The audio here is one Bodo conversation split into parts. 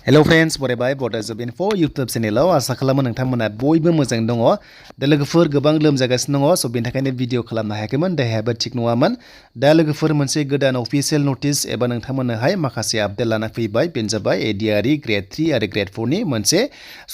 Hello friends, बरायबाय Bodo Gr.4 YouTube चेनेलाव आसा खालामो नोंथांमोना बयबो मोजां दङ। दा लोगोफोर गोबां लोमजागासिनो दङ, स' बेनि थाखायनो भिडिअ खालामनो हायाखैमोन, देहायाबो थिग नङामोन। दा लोगोफोर मोनसे गोदान अफिशियेल नटिस एबा नोंथांमोननोहाय माखासे आपडेट लाना फैबाय, बेनो जाबाय ADRe Gr.3 आरो Gr.4 नि मोनसे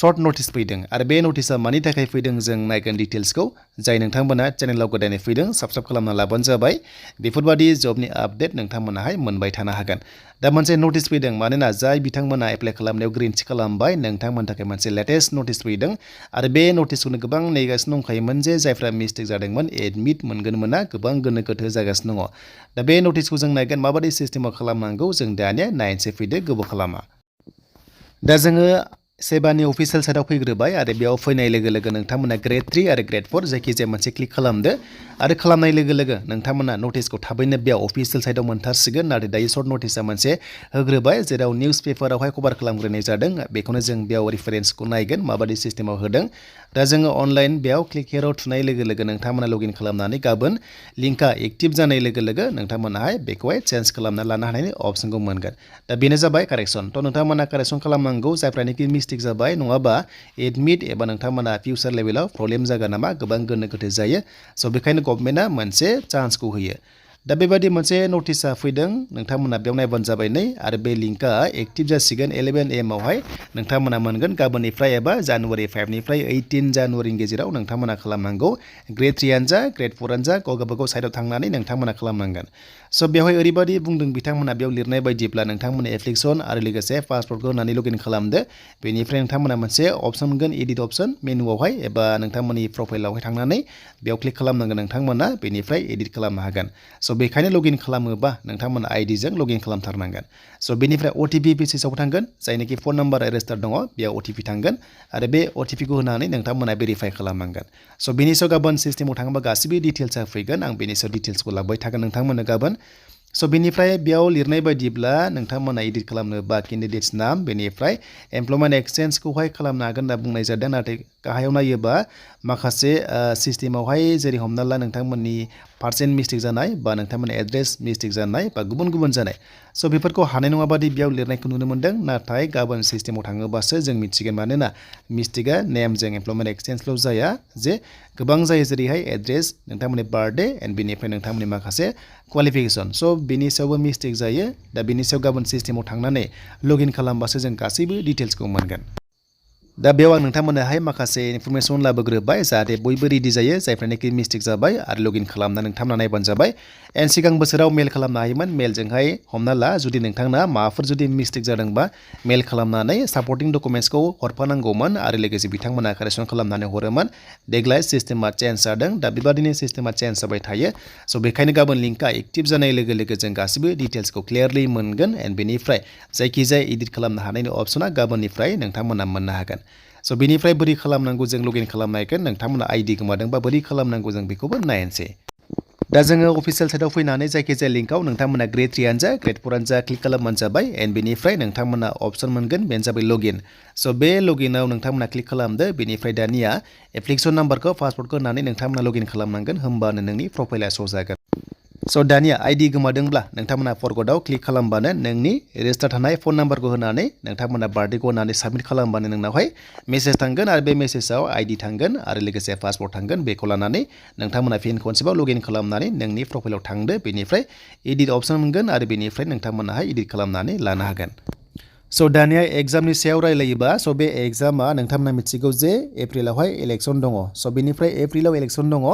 सर्ट नटिस फैदों। आरो बे नटिसआ मानि थाखाय फैदों जों नायगोन डिटेल्सखौ। जाय नोंथांमोना चेनेलाव गोदानै फैदों, साबस्क्राइब खालामना लाबानो जाबाय। बेफोरबादि जबनि आपडेट नोंथांमोनाहाय मोनबाय थानो हागोन। दा मोनसे नटिस फैदों, मानोना जाय बिथांमोना एप्लाइ खालामनायाव ग्रिनथि खालामबाय, नोंथांमोननि थाखाय मोनसे लेटेस्ट नटिस फैदों। आरो बे नटिसखौनो गोबां नेगासिनो दंखायोमोन जे जायफ्रा मिस्टेक जादोंमोन एडमिट मोनगोन मोना गोबां गोनो गोथो जागासिनो दङ। दा बे नटिसखौ जों नायगोन माबादि सिस्टेमाव खालामनांगौ, जों दानिया नायनोसै फैदो, गोबाव खालामा। दा जोङो सेबानि अफिसियेल साइटआव फैग्रोबाय आरो बेयाव फैनाय लोगो लोगो नोंथांमोना Gr.3 आरो Gr.4 जायखिजाया मोनसे क्लिक खालामदो आरो खालामनाय लोगो लोगो नोंथांमोना नटिसखौ थाबैनो बेयाव अफिसियेल साइटआव मोनथारसिगोन। नाथाय दायो सर्ट नटिसआ मोनसे होग्रोबाय जेराव निउस पेपारावहाय कभार खालामग्रोनाय जादों। बेखौनो जों बेयाव रिफारेन्सखौ नायगोन माबादि सिस्टेमाव होदों। दा जोङो अनलाइन बेयाव क्लिक हियराव थुनाय लोगो लोगो नोंथांमोना लगइन खालामनानै गाबोन लिंकआ एक्टिभ जानाय लोगो लोगो नोंथांमोनाहाय बेखौहाय चेन्ज खालामना लानो हानायनि अप्सनखौ मोनगोन। दा बेनो जाबाय कारेक्सन। थ' नोंथांमोना कारेक्सन खालामनांगौ जायफ्रानोखि मिस्टेक जाबाय, नङाबा एडमिट एबा नोंथांमोना फिउचार लेभेलाव प्रब्लेम जागोन नामा, गोबां गोनो गोथो जायो। स' बेखायनो गभर्नमेन्टआ मोनसे चान्सखौ होयो। दा बेबादि मोनसे नटिसआ फैदों, नोंथांमोना बेयाव नायबानो जाबाय नै आरो बे लिंकआ एक्टिभ जासिगोन 11 AM आवहाय नोंथांमोना मोनगोन गाबोननिफ्राय एबा जानुवारि 5 निफ्राय 18 जानुवारिनि गेजेराव नोंथांमोना खालामनांगौ। Gr.3 आनो जा Gr.4 आनो जा गावबागाव साइडआव थांनानै नोंथांमोना खालामनांगोन। स' बेवहाय ओरैबादि बुंदों बिथांमोना बेयाव लिरनाय बायदिब्ला नोंथांमोना एप्लिकेसन आरो लोगोसे पासपर्टखौ होनानै लगइन खालामदो। बेनिफ्राय नोंथांमोना मोनसे अप्सन मोनगोन एडिट अप्सन मेनुआवहाय एबा नोंथांमोननि प्रफाइलावहाय थांनानै बेयाव क्लिक खालामनांगोन नोंथांमोना, बेनिफ्राय एडिट खालामनो हागोन। स' बेखायनो लगइन खालामोबा नोंथांमोना आइडिजों लगइन खालामथारनांगोन। स' बेनिफ्राय OTP पेजेसआव थांगोन, जायनाखि फन नाम्बार रेजिस्टार दङ बेयाव OTP थांगोन आरो बे OTPखौ होनानै नोंथांमोना भेरिफाइ खालामनांगोन। स' बेनि सायाव गाबोन सिस्टेमाव थाङोबा गासिबो डिटेल्सआ फैगोन, आं बेनि सायाव डिटेल्सखौ लाबोबाय थागोन नोंथांमोननो गाबोन। स' बेनिफ्राय बेयाव लिरनाय बायदिब्ला नोंथांमोना एडिट खालामनोबा केन्डिडेट्स नाम, बेनिफ्राय एमप्लयमेन्ट एक्सचेन्जखौहाय खालामनो हागोन होनना बुंनाय जादों। नाथाय गाहायाव नायोबा माखासे सिस्टेमावहाय जेरै हमना ला नोंथांमोननि पार्सेन्ट मिस्टेक जानाय बा नोंथांमोननि एड्रेस मिस्टेक जानाय बा गुबुन गुबुन जानाय, स' बेफोरखौ हानाय नङाबादि बेयाव लिरनायखौ नुनो मोन्दों। नाथाय गाबोन सिस्टेमाव थाङोबासो जों मिथिगोन, मानोना मिस्टेकआ नेमजों एमप्लयमेन्ट एक्सचेन्जल' जाया, जे गोबां जायो जेरैहाय एड्रेस, नोंथांमोननि बार्थडे एन्ड बेनिफ्राय नोंथांमोननि माखासे क्वालिफिकेसन। स' बेनि सायावबो मिस्टेक जायो। दा बेनि सायाव गाबोन सिस्टेमाव थांनानै लगइन खालामबासो जों गासैबो डिटेल्सखौ मोनगोन। दा बेयाव आं नोंथांमोननोहाय माखासे इनफरमेसन लाबोग्रोबाय जाहाथे बयबो रेडि जायो जायफ्रानोखि मिस्टेक जाबाय आरो लगइन खालामना नोंथांमोना नायबानो जाबाय। एन्ड सिगां बोसोराव मेल खालामनो हायोमोन, मेलजोंहाय हमना ला जुदि नोंथांना माबाफोर जुदि मिस्टेक जादोंबा मेल खालामनानै सापर्टिं डकुमेन्ट्सखौ हरफानांगौमोन आरो लोगोसे बिथांमोना कारेक्सन खालामनानै हरोमोन। देग्लाय सिस्टेमा चेन्ज जादों, दा बेबादिनो सिस्टेमा चेन्ज जाबाय थायो। स' बेखायनो गाबोन लिंकआ एक्टिभ जानाय लोगो लोगो जों गासिबो डिटेल्सखौ क्लियारलि मोनगोन। एन्ड बेनिफ्राय जायखिजाया एडिट खालामनो हानायनि अप्सना गाबोननिफ्राय नोंथांमोना मोननो हागोन। स' बेनिफ्राय बोरै खालामनांगौ जों लगइन खालामनायगोन, नोंथांमोना आइडि गोमादोंबा बोरै खालामनांगौ जों बेखौबो नायनोसै। दा जोङो अफिसियेल साइटआव फैनानै जायखिजाया लिंकआव नोंथांमोना Gr.3 आनो जा Gr.4 आनो जा क्लिक खालामबानो जाबाय। एन्ड बेनिफ्राय नोंथांमोना अप्सन मोनगोन, बेनो जाबाय लगइन। स' बे लगइनाव नोंथांमोना क्लिक खालामदो। बेनिफ्राय दानिया एप्लिकेसन नाम्बारखौ पासपर्टखौ होनानै नोंथांमोना लगइन खालामनांगोन, होमबानो नोंनि प्रफाइला श' जागोन। स' दानिया आइडि गोमादोंब्ला नोंथांमोना फरगटआव क्लिक खालामबानो नोंनि रेजिस्टार थानाय फन नाम्बारखौ होनानै नोंथांमोना बार्थडेखौ होनानै साबमिट खालामबानो नोंनावहाय मेसेज थांगोन आरो बे मेसेजाव आइडि थांगोन आरो लोगोसे पासपर्ट थांगोन। बेखौ लानानै नोंथांमोना फिन खनसेबाव लगइन खालामनानै नोंनि प्रफाइलाव थांदो। बेनिफ्राय एडिट अप्सन मोनगोन आरो बेनिफ्राय नोंथांमोनाहाय एडिट खालामनानै लानो हागोन। स' दानिया एग्जामनि सायाव रायलायोबा, स' बे एग्जामा नोंथांमोना मिथिगौ जे एप्रिलावहाय इलेक्सन दङ। स' बेनिफ्राय एप्रिलाव इलेक्सन दङ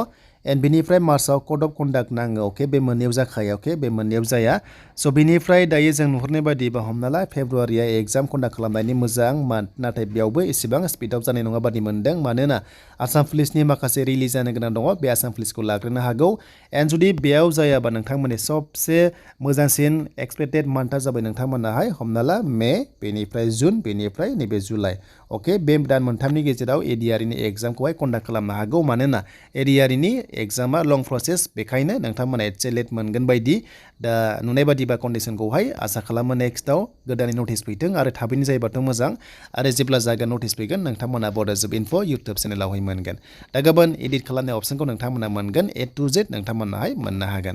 एन्ड बेनिफ्राय मार्चआव कड अफ कन्डाक्ट नाङो। अके, बे मोननैयाव जाखाया, अके, बे मोननैयाव जाया। स' बेनिफ्राय दायो जों नुहुरनाय बायदिबा हमना ला फेब्रुवारिया एग्जाम कन्डाक्ट खालामनायनि मोजां मान्थ, नाथाय बेयावबो एसेबां स्पिडआव जानाय नङा बादि मोनदों, मानोना आसाम पुलिसनि माखासे रिलिज जानो गोनां दङ। बे आसाम पुलिसखौ लाग्रोनो हागौ। एन्ड जुदि बेयाव जायाबा नोंथांमोननि सबसे मोजांसिन एक्सपेक्टेड मान्थआ जाबाय नोंथांमोनाहाय हमना ला मे, बेनिफ्राय जुन, बेनिफ्राय नैबे जुलाइ। अके, बे दान मोनथामनि गेजेराव ADReनि एग्जामखौहाय कन्डाक्ट खालामनो हागौ, मानोना ADReनि एग्जामा लं प्रसेस, बेखायनो नोंथांमोना एसे लेट मोनगोन बायदि। दा नुनाय बादिबा कन्डिसनखौहाय आसा खालामो नेक्स्टआव गोदानै नटिस फैथों आरो थाबैनो जायोबाथ' मोजां। आरो जेब्ला जागोन नटिस फैगोन नोंथांमोना Bodo Gr.4 इउटुब चेनेलावहाय मोनगोन। दा गाबोन एडिट खालामनाय अप्सनखौ नोंथांमोना मोनगोन, A to Z नोंथांमोनाहाय मोननो हागोन।